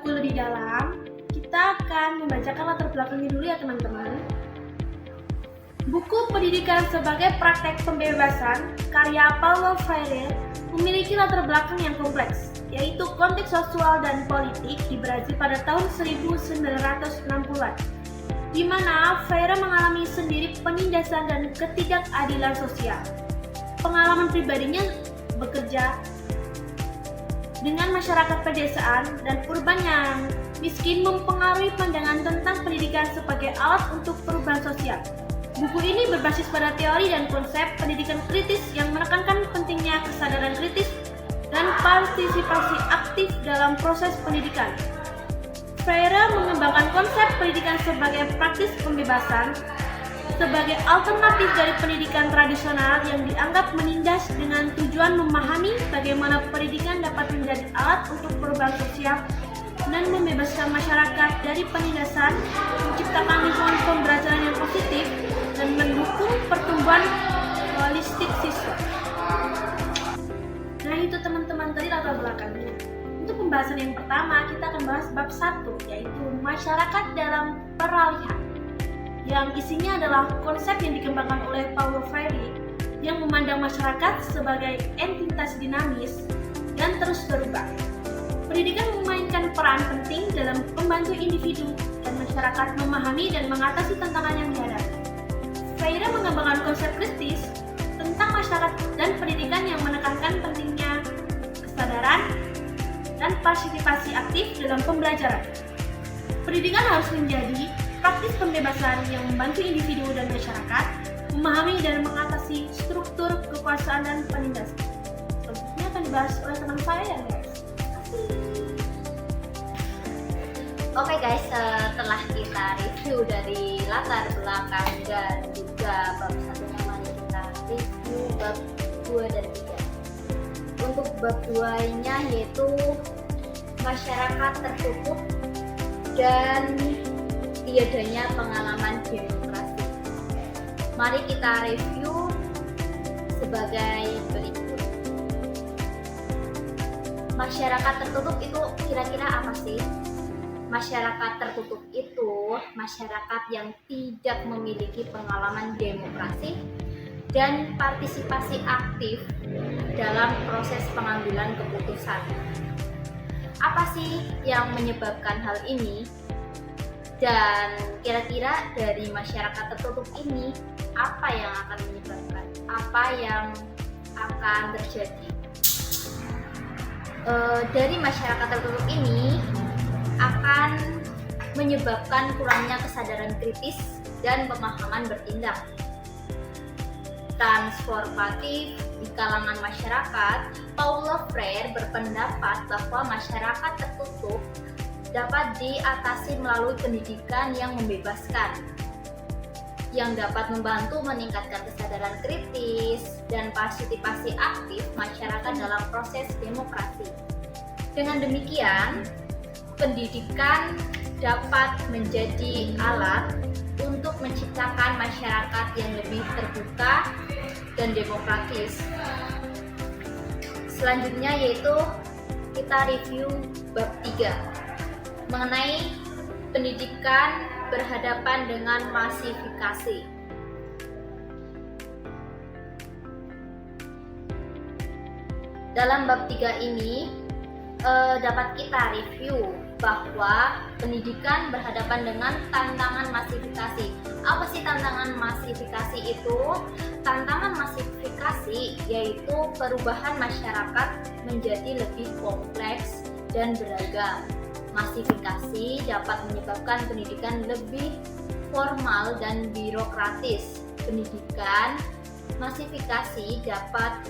buku lebih dalam, kita akan membacakan latar belakangnya dulu ya teman-teman. Buku Pendidikan sebagai Praktek Pembebasan karya Paulo Freire memiliki latar belakang yang kompleks, yaitu konteks sosial dan politik di Brazil pada tahun 1960-an, di mana Freire mengalami sendiri penindasan dan ketidakadilan sosial. Pengalaman pribadinya bekerja dengan masyarakat pedesaan dan urban yang miskin mempengaruhi pandangan tentang pendidikan sebagai alat untuk perubahan sosial. Buku ini berbasis pada teori dan konsep pendidikan kritis yang menekankan pentingnya kesadaran kritis dan partisipasi aktif dalam proses pendidikan. Freire mengembangkan konsep pendidikan sebagai praktis pembebasan sebagai alternatif dari pendidikan tradisional yang dianggap menindas dengan tujuan memahami bagaimana pendidikan dapat menjadi alat untuk perubahan sosial dan membebaskan masyarakat dari penindasan, menciptakan lingkungan pembelajaran yang positif, dan mendukung pertumbuhan holistik siswa. Nah itu teman-teman tadi latar belakangnya. Untuk pembahasan yang pertama kita akan bahas bab 1, yaitu masyarakat dalam peralihan, yang isinya adalah konsep yang dikembangkan oleh Paulo Freire yang memandang masyarakat sebagai entitas dinamis dan terus berubah. Pendidikan memainkan peran penting dalam membantu individu dan masyarakat memahami dan mengatasi tantangan yang dihadapi. Freire mengembangkan konsep kritis tentang masyarakat dan pendidikan yang menekankan pentingnya kesadaran dan partisipasi aktif dalam pembelajaran. Pendidikan harus menjadi praktis pembebasan yang membantu individu dan masyarakat memahami dan mengatasi struktur kekuasaan dan penindasan. Selanjutnya akan dibahas oleh teman saya ya guys. Oke guys, setelah kita review dari latar belakang dan juga bab 1, mari kita review bab 2 dan 3. Untuk bab 2-nya yaitu masyarakat tertutup dan tiadanya pengalaman demokrasi. Mari kita review sebagai berikut. Masyarakat tertutup itu kira-kira apa sih? Masyarakat tertutup itu masyarakat yang tidak memiliki pengalaman demokrasi dan partisipasi aktif dalam proses pengambilan keputusan. Apa sih yang menyebabkan hal ini? Dan kira-kira dari masyarakat tertutup ini apa yang akan menyebabkan? Apa yang akan terjadi? Dari masyarakat tertutup ini akan menyebabkan kurangnya kesadaran kritis dan pemahaman bertindak. Transformatif di kalangan masyarakat, Paulo Freire berpendapat bahwa masyarakat tertutup dapat diatasi melalui pendidikan yang membebaskan, yang dapat membantu meningkatkan kesadaran kritis dan partisipasi aktif masyarakat dalam proses demokrasi. Dengan demikian, pendidikan dapat menjadi alat untuk menciptakan masyarakat yang lebih terbuka dan demokratis. Selanjutnya yaitu kita review bab 3 mengenai pendidikan berhadapan dengan masifikasi. Dalam bab 3 ini dapat kita review bahwa pendidikan berhadapan dengan tantangan masifikasi. Apa sih tantangan masifikasi itu? Tantangan masifikasi yaitu perubahan masyarakat menjadi lebih kompleks dan beragam. Masifikasi dapat menyebabkan pendidikan lebih formal dan birokratis. Pendidikan masifikasi dapat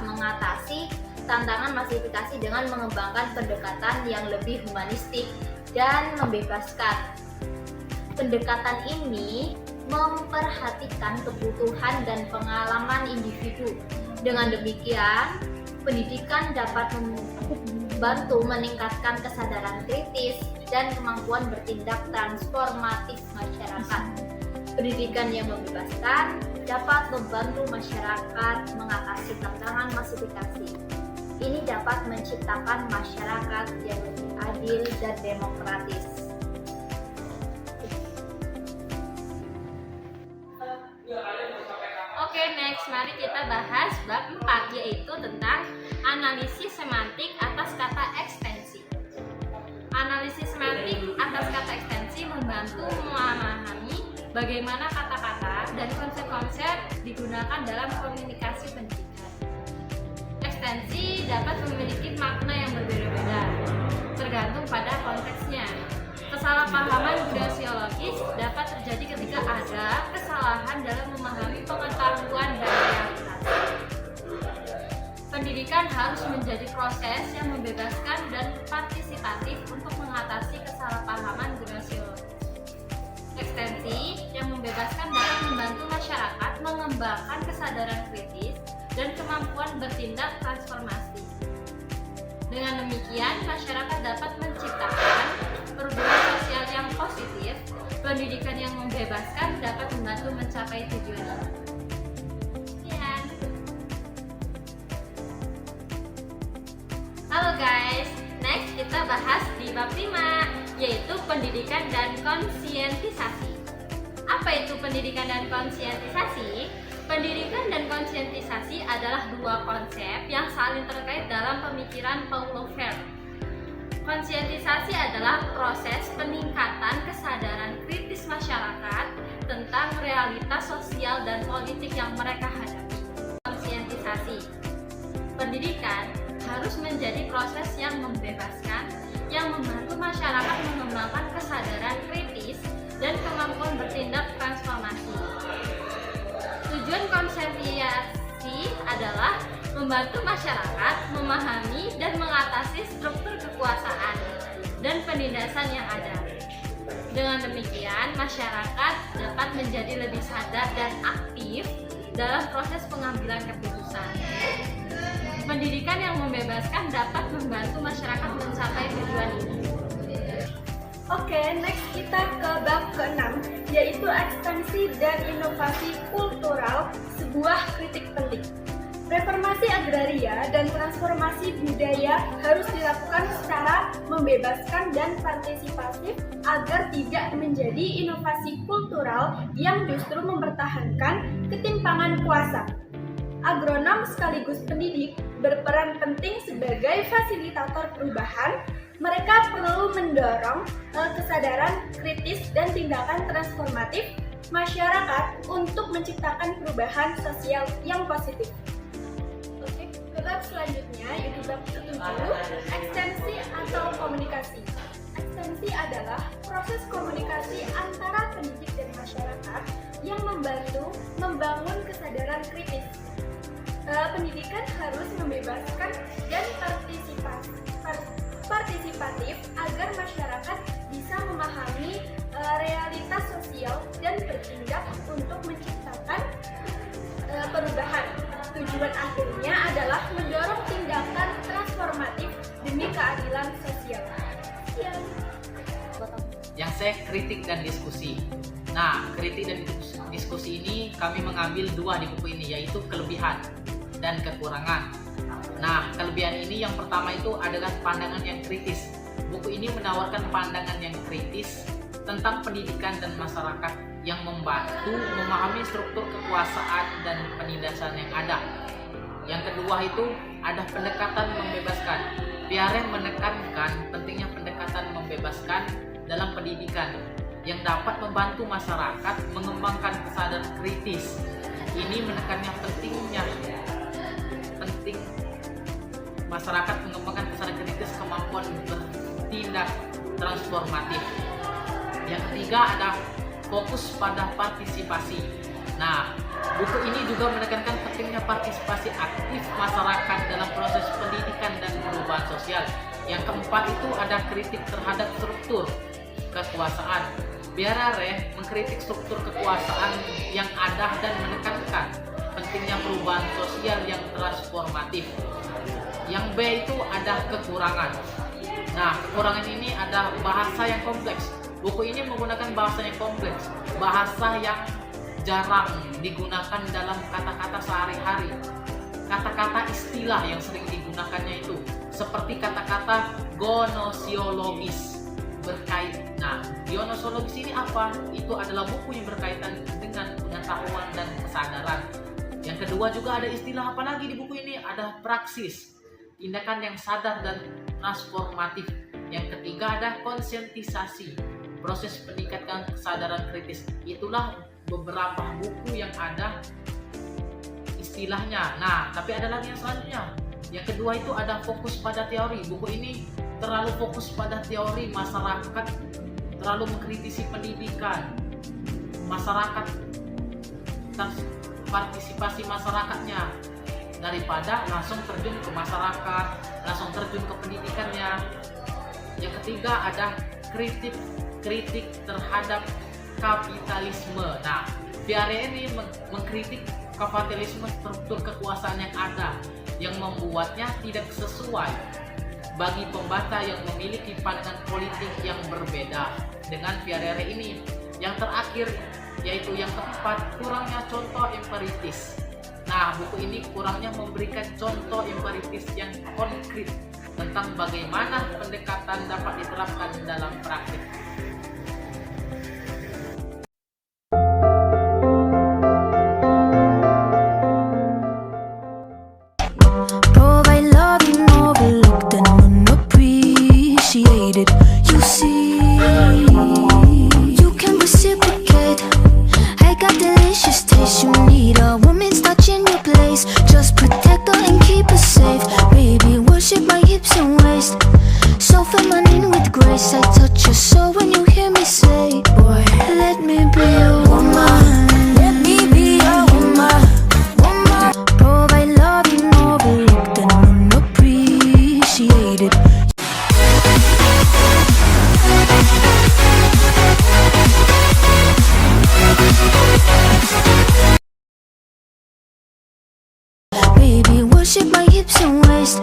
mengatasi tantangan masifikasi dengan mengembangkan pendekatan yang lebih humanistik dan membebaskan. Pendekatan ini memperhatikan kebutuhan dan pengalaman individu. Dengan demikian, pendidikan dapat membantu meningkatkan kesadaran kritis dan kemampuan bertindak transformatif masyarakat. Pendidikan yang membebaskan dapat membantu masyarakat mengatasi tantangan masifikasi. Ini dapat menciptakan masyarakat yang lebih adil dan demokratis. Oke, next mari kita bahas bab 4, yaitu tentang analisis semantik atas kata ekstensi. Analisis semantik atas kata ekstensi membantu memahami bagaimana kata-kata dan konsep-konsep digunakan dalam komunikasi pendidikan. Ekstensi dapat memiliki makna yang berbeda-beda, tergantung pada konteksnya. Kesalahpahaman glosiologis dapat terjadi ketika ada kesalahan dalam memahami pengetahuan dan realitas. Pendidikan harus menjadi proses yang membebaskan dan partisipatif untuk mengatasi kesalahpahaman glosiologis. Ekstensi yang membebaskan dapat membantu masyarakat mengembangkan kesadaran kritis dan kemampuan bertindak transformasi. Dengan demikian, masyarakat dapat menciptakan perubahan sosial yang positif. Pendidikan yang membebaskan dapat membantu mencapai tujuan. Sekian. Halo guys, next kita bahas di bab 5, yaitu pendidikan dan konsientisasi. Apa itu pendidikan dan konsientisasi? Pendidikan dan konsientisasi adalah dua konsep yang saling terkait dalam pemikiran Paulo Freire. Konsientisasi adalah proses peningkatan kesadaran kritis masyarakat tentang realitas sosial dan politik yang mereka hadapi. Konsientisasi. Pendidikan harus menjadi proses yang membebaskan, yang membantu masyarakat mengembangkan kesadaran kritis dan kemampuan bertindak transformasi. Tujuan konsientisasi adalah membantu masyarakat memahami dan mengatasi struktur kekuasaan dan penindasan yang ada. Dengan demikian, masyarakat dapat menjadi lebih sadar dan aktif dalam proses pengambilan keputusan. Pendidikan yang membebaskan dapat membantu masyarakat mencapai tujuan ini. Oke, next kita ke bab ke-6, yaitu ekstensi dan inovasi kultural, sebuah kritik penting. Reformasi agraria dan transformasi budaya harus dilakukan secara membebaskan dan partisipatif agar tidak menjadi inovasi kultural yang justru mempertahankan ketimpangan kuasa. Agronom sekaligus pendidik berperan penting sebagai fasilitator perubahan. Mereka perlu mendorong kesadaran kritis dan tindakan transformatif masyarakat untuk menciptakan perubahan sosial yang positif. Oke, ke bab selanjutnya yaitu bab ke-7, ekstensi atau komunikasi. Ekstensi adalah proses komunikasi antara pendidik dan masyarakat yang membantu membangun kesadaran kritis. Pendidikan harus membebaskan dan partisipatif agar masyarakat bisa memahami realitas sosial dan bertindak untuk menciptakan perubahan. Tujuan akhirnya adalah mendorong tindakan transformatif demi keadilan sosial. Yang saya kritik dan diskusi. Nah, kritik dan diskusi ini kami mengambil dua di buku ini, yaitu kelebihan dan kekurangan. Nah, kelebihan ini yang pertama itu adalah pandangan yang kritis. Buku ini menawarkan pandangan yang kritis tentang pendidikan dan masyarakat yang membantu memahami struktur kekuasaan dan penindasan yang ada. Yang kedua itu ada pendekatan membebaskan. Pierre menekankan pentingnya pendekatan membebaskan dalam pendidikan yang dapat membantu masyarakat mengembangkan kesadaran kritis. Ini menekannya penting masyarakat mengembangkan kesadaran kritis, kemampuan bertindak transformatif. Yang ketiga ada fokus pada partisipasi. Nah, buku ini juga menekankan pentingnya partisipasi aktif masyarakat dalam proses pendidikan dan perubahan sosial. Yang keempat itu ada kritik terhadap struktur kekuasaan. Pierre mengkritik struktur kekuasaan yang ada dan menekankan pentingnya perubahan sosial yang transformatif. Yang B itu ada kekurangan. Nah, kekurangan ini ada bahasa yang kompleks. Buku ini menggunakan bahasa yang kompleks, bahasa yang jarang digunakan dalam kata-kata sehari-hari, kata-kata istilah yang sering digunakan menggunakannya itu. Seperti kata-kata gonosiologis berkait. Nah, gonosiologis ini apa? Itu adalah buku yang berkaitan dengan pengetahuan dan kesadaran. Yang kedua juga ada istilah apa lagi di buku ini? Ada praksis, tindakan yang sadar dan transformatif. Yang ketiga ada konsientisasi, proses peningkatan kesadaran kritis. Itulah beberapa buku yang ada istilahnya. Nah, tapi ada lagi yang selanjutnya. Yang kedua itu ada fokus pada teori. Buku ini terlalu fokus pada teori masyarakat, terlalu mengkritisi pendidikan, masyarakat, partisipasi masyarakatnya, daripada langsung terjun ke masyarakat, langsung terjun ke pendidikannya. Yang ketiga ada kritik terhadap kapitalisme. Nah, Viare ini mengkritik kapitalisme, struktur kekuasaan yang ada yang membuatnya tidak sesuai bagi pembaca yang memiliki pandangan politik yang berbeda dengan Viare ini. Yang terakhir yaitu yang keempat, kurangnya contoh empiritis. Nah, buku ini kurangnya memberikan contoh empiritis yang konkret tentang bagaimana pendekatan dapat diterapkan dalam praktik. Provide love you overlooked and unappreciated. You see, you can reciprocate. I got delicious taste. You need a woman's touch in your place. Just protect her and keep her safe. Baby, worship my hips and waist. So feminine with grace. I touch your soul when you hear me say, boy, let me be your woman. Let me be your woman. Woman. Provide love you overlooked and unappreciated. Baby, worship my hips and waist.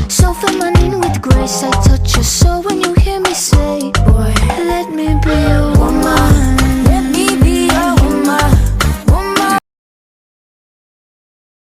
So feminine with grace. I touch